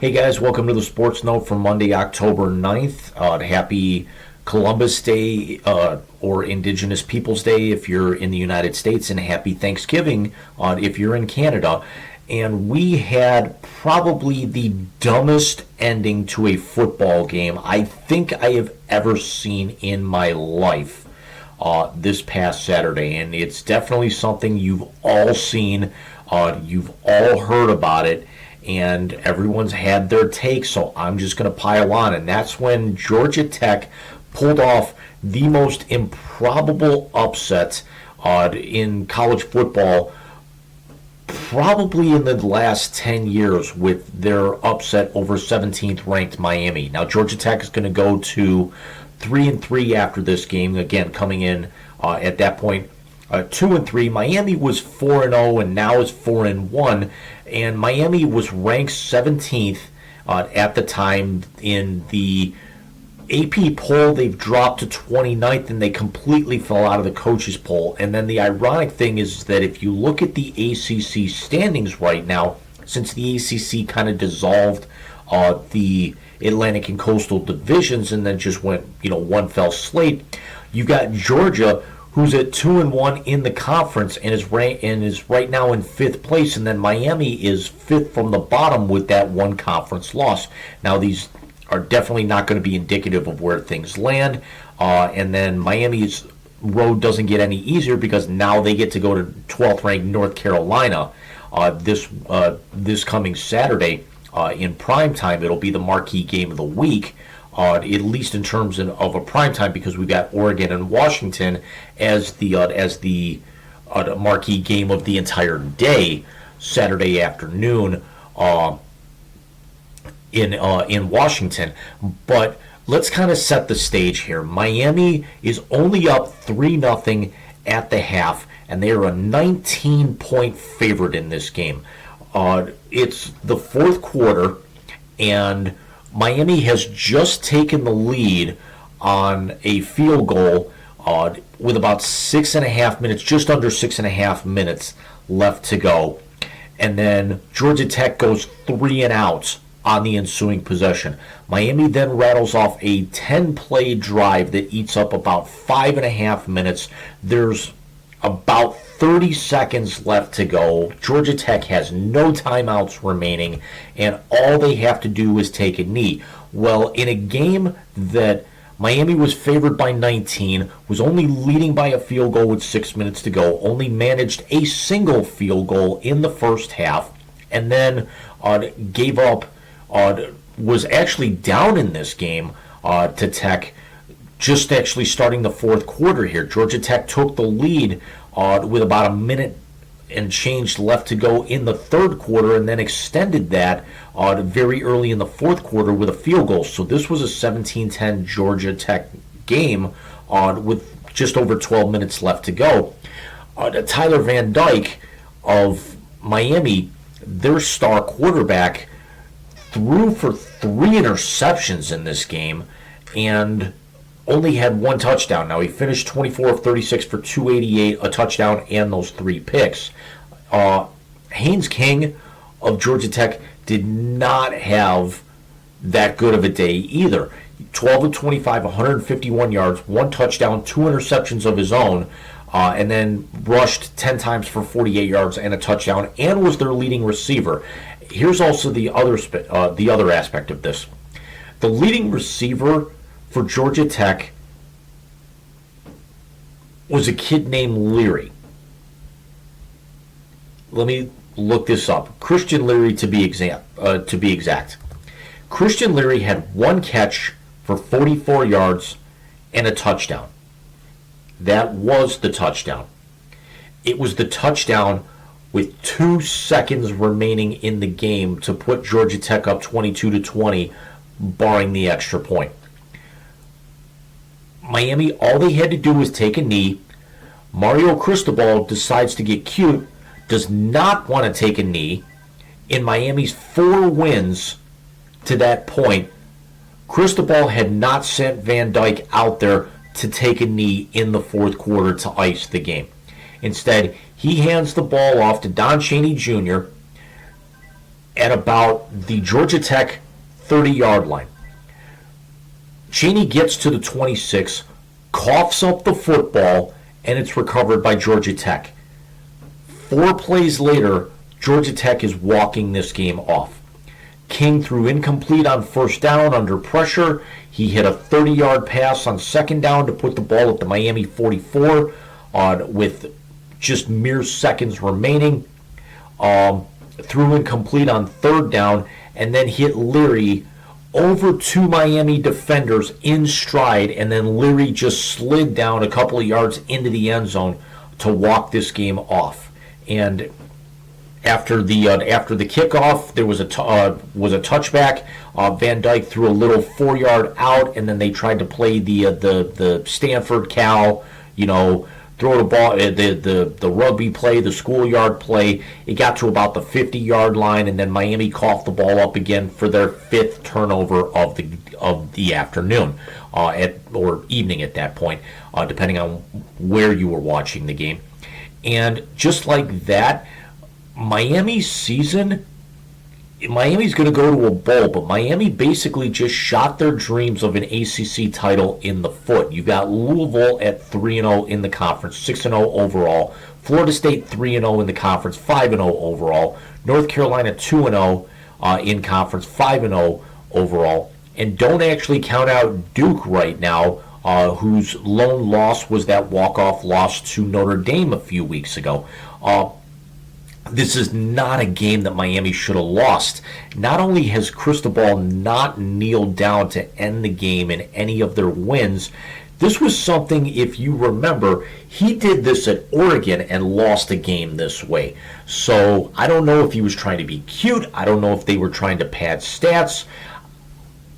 Hey guys, welcome to the Sports Note for Monday, October 9th. Happy Columbus Day or Indigenous Peoples Day if you're in the United States, and happy Thanksgiving if you're in Canada. And we had probably the dumbest ending to a football game I think I have ever seen in my life this past Saturday. And it's definitely something you've all seen, you've all heard about it, and everyone's had their take, so I'm just going to pile on. And that's when Georgia Tech pulled off the most improbable upset in college football probably in the last 10 years with their upset over 17th ranked Miami. Now Georgia Tech is going to go to 3-3 after this game, again coming in at that point 2-3. Miami was 4-0 and now is 4-1, and Miami was ranked 17th at the time in the AP poll. They've dropped to 29th, and they completely fell out of the coaches poll. And then the ironic thing is that if you look at the ACC standings right now, since the ACC kind of dissolved the Atlantic and Coastal divisions and then just went, one fell slate, you got Georgia, who's at 2-1 in the conference and is right now in 5th place, and then Miami is 5th from the bottom with that one conference loss. Now these are definitely not going to be indicative of where things land, and then Miami's road doesn't get any easier because now they get to go to 12th ranked North Carolina this coming Saturday in prime time. It'll be the marquee game of the week. At least in terms of a prime time, because we've got Oregon and Washington as the marquee game of the entire day, Saturday afternoon in Washington. But let's kind of set the stage here. Miami is only up 3-0 at the half, and they are a 19-point favorite in this game. It's the fourth quarter, and Miami has just taken the lead on a field goal with about 6.5 minutes, just under 6.5 minutes left to go. And then Georgia Tech goes 3 and out on the ensuing possession. Miami then rattles off a 10-play drive that eats up about 5.5 minutes. There's about 30 seconds left to go. Georgia Tech has no timeouts remaining, and all they have to do is take a knee. Well, in a game that Miami was favored by 19, was only leading by a field goal with 6 minutes to go, only managed a single field goal in the first half, and then gave up, was actually down in this game to Tech, just actually starting the fourth quarter here. Georgia Tech took the lead with about a minute and change left to go in the third quarter, and then extended that very early in the fourth quarter with a field goal. So this was a 17-10 Georgia Tech game with just over 12 minutes left to go. Tyler Van Dyke of Miami, their star quarterback, threw for 3 interceptions in this game and only had 1 touchdown. Now he finished 24 of 36 for 288, a touchdown, and those 3 picks. Haynes King of Georgia Tech did not have that good of a day either. 12 of 25, 151 yards, 1 touchdown, 2 interceptions of his own, and then rushed 10 times for 48 yards and a touchdown, and was their leading receiver. Here's also the other aspect of this. The leading receiver for Georgia Tech was a kid named Leary. Let me look this up. Christian Leary to be exact. Christian Leary had 1 catch for 44 yards and a touchdown. That was the touchdown. It was the touchdown with 2 seconds remaining in the game to put Georgia Tech up 22-20, barring the extra point. Miami, all they had to do was take a knee. Mario Cristobal decides to get cute, does not want to take a knee. In Miami's 4 wins to that point, Cristobal had not sent Van Dyke out there to take a knee in the fourth quarter to ice the game. Instead, he hands the ball off to Don Chaney Jr., at about the Georgia Tech 30-yard line. Cheney gets to the 26, coughs up the football, and it's recovered by Georgia Tech. 4 plays later, Georgia Tech is walking this game off. King threw incomplete on first down under pressure. He hit a 30-yard pass on second down to put the ball at the Miami 44 with just mere seconds remaining. Threw incomplete on third down and then hit Leary over 2 Miami defenders in stride, and then Leary just slid down a couple of yards into the end zone to walk this game off. And after the kickoff, there was a touchback. Van Dyke threw a little 4-yard out, and then they tried to play the Stanford Cal, throw the ball, the rugby play, the schoolyard play. It got to about the 50-yard line, and then Miami coughed the ball up again for their 5th turnover of the afternoon, or evening at that point, depending on where you were watching the game. And just like that, Miami's going to go to a bowl, but Miami basically just shot their dreams of an ACC title in the foot. You've got Louisville at 3-0 in the conference, 6-0 overall. Florida State 3-0 in the conference, 5-0 overall. North Carolina 2-0 in conference, 5-0 overall. And don't actually count out Duke right now, whose lone loss was that walk-off loss to Notre Dame a few weeks ago. This is not a game that Miami should have lost. Not only has Cristobal not kneeled down to end the game in any of their wins, this was something, if you remember, he did this at Oregon and lost a game this way. So I don't know if he was trying to be cute. I don't know if they were trying to pad stats.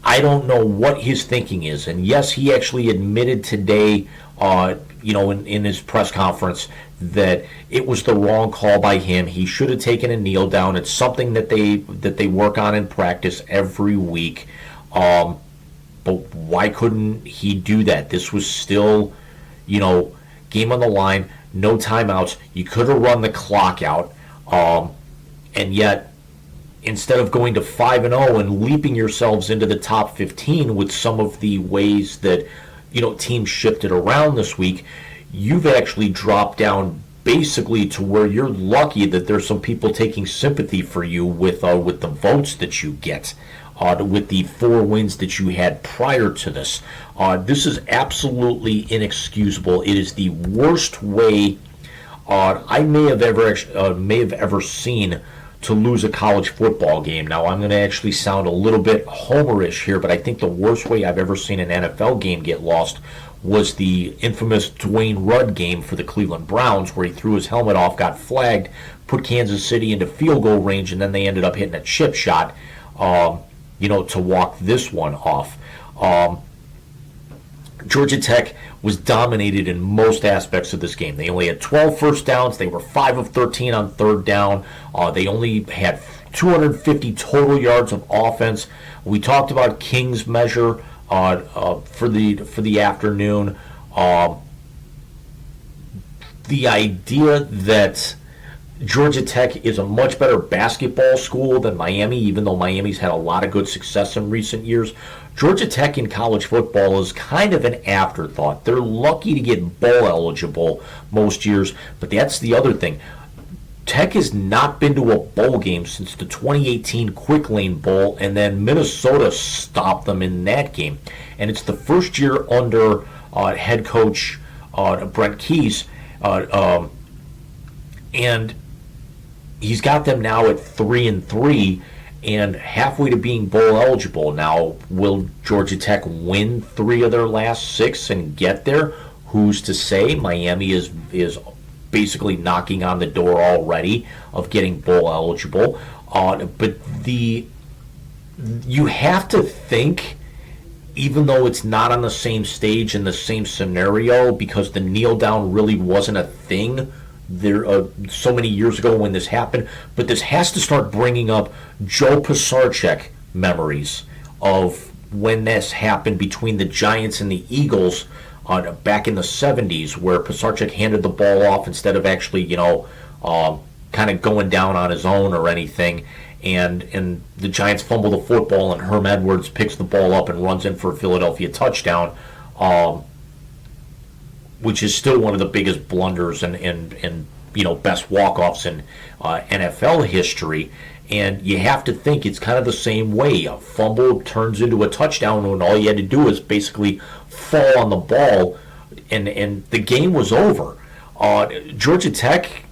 I don't know what his thinking is. And yes, he actually admitted today, in his press conference, that it was the wrong call by him. He should have taken a kneel down. It's something that they work on in practice every week. But why couldn't he do that? This was still, game on the line, no timeouts. You could have run the clock out. And yet, instead of going to 5-0 and leaping yourselves into the top 15 with some of the ways that teams shifted around this week, you've actually dropped down basically to where you're lucky that there's some people taking sympathy for you with the votes that you get, with the 4 wins that you had prior to this. This is absolutely inexcusable. It is the worst way I may have ever seen to lose a college football game. Now, I'm going to actually sound a little bit homerish here, but I think the worst way I've ever seen an NFL game get lost was the infamous Dwayne Rudd game for the Cleveland Browns, where he threw his helmet off, got flagged, put Kansas City into field goal range, and then they ended up hitting a chip shot, to walk this one off. Georgia Tech was dominated in most aspects of this game. They only had 12 first downs. They were 5 of 13 on third down. They only had 250 total yards of offense. We talked about King's measure for the afternoon. The idea that Georgia Tech is a much better basketball school than Miami, even though Miami's had a lot of good success in recent years. Georgia Tech in college football is kind of an afterthought. They're lucky to get bowl eligible most years, but that's the other thing. Tech has not been to a bowl game since the 2018 Quick Lane Bowl, and then Minnesota stopped them in that game. And it's the first year under head coach Brent Keyes, and he's got them now at 3-3 and halfway to being bowl eligible. Now, will Georgia Tech win 3 of their last 6 and get there? Who's to say? Miami is basically knocking on the door already of getting bowl eligible. But you have to think, even though it's not on the same stage in the same scenario, because the kneel down really wasn't a thing there so many years ago when this happened, but this has to start bringing up Joe Pisarcik memories of when this happened between the Giants and the Eagles back in the 70s, where Pisarcik handed the ball off instead of actually, kind of going down on his own or anything. and the Giants fumble the football, and Herm Edwards picks the ball up and runs in for a Philadelphia touchdown, which is still one of the biggest blunders and best walk-offs in NFL history. And you have to think it's kind of the same way. A fumble turns into a touchdown when all you had to do is basically fall on the ball, and the game was over. Georgia Tech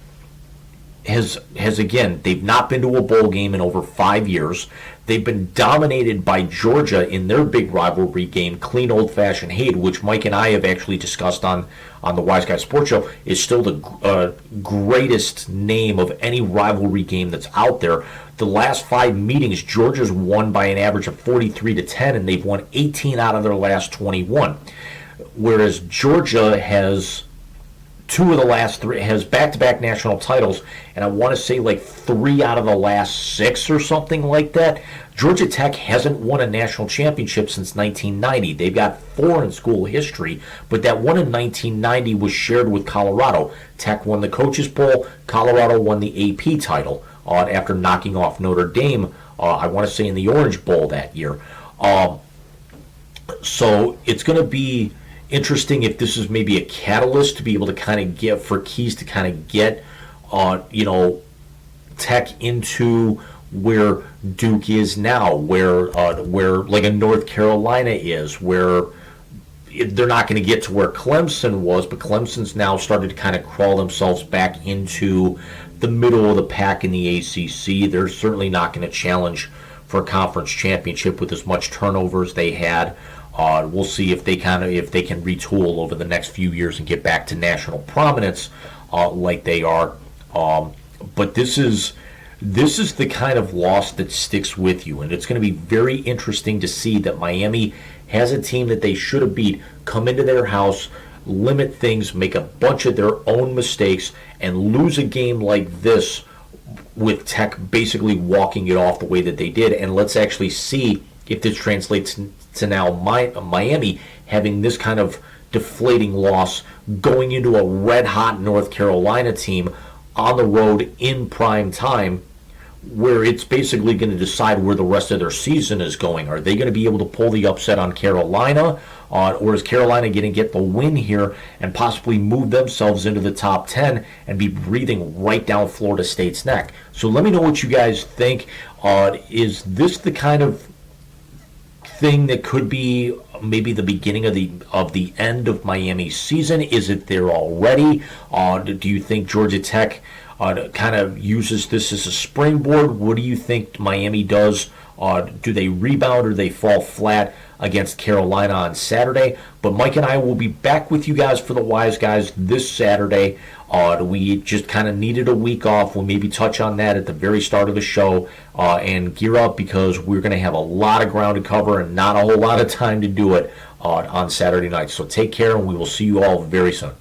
has again, they've not been to a bowl game in over 5 years. They've been dominated by Georgia in their big rivalry game, clean old-fashioned hate, which Mike and I have actually discussed on the Wise Guy Sports Show, is still the greatest name of any rivalry game that's out there. The last 5 meetings, Georgia's won by an average of 43-10, and they've won 18 out of their last 21. Whereas Georgia has 2 of the last 3, has back-to-back national titles, and I want to say like 3 out of the last 6 or something like that. Georgia Tech hasn't won a national championship since 1990. They've got 4 in school history, but that one in 1990 was shared with Colorado. Tech won the Coaches Bowl. Colorado won the AP title after knocking off Notre Dame, I want to say in the Orange Bowl that year. So it's going to be interesting if this is maybe a catalyst to be able to kind of get for Keys to kind of get Tech into where Duke is now, where like a North Carolina is, where they're not going to get to where Clemson was, but Clemson's now started to kind of crawl themselves back into the middle of the pack in the ACC. They're certainly not going to challenge for a conference championship with as much turnover as they had. We'll see if they can retool over the next few years and get back to national prominence like they are. But this is the kind of loss that sticks with you, and it's going to be very interesting to see that Miami has a team that they should have beat come into their house, limit things, make a bunch of their own mistakes, and lose a game like this with Tech basically walking it off the way that they did. And let's actually see if this translates to now Miami having this kind of deflating loss going into a red-hot North Carolina team on the road in prime time, where it's basically going to decide where the rest of their season is going. Are they going to be able to pull the upset on Carolina, or is Carolina going to get the win here and possibly move themselves into the top 10 and be breathing right down Florida State's neck? So let me know what you guys think. Is this the kind of thing that could be maybe the beginning of the end of Miami's season? Is it there already? Do you think Georgia Tech kind of uses this as a springboard? What do you think Miami does? Do they rebound or they fall flat against Carolina on Saturday? But Mike and I will be back with you guys for the Wise Guys this Saturday. We just kind of needed a week off. We'll maybe touch on that at the very start of the show and gear up, because we're going to have a lot of ground to cover and not a whole lot of time to do it on Saturday night. So take care, and we will see you all very soon.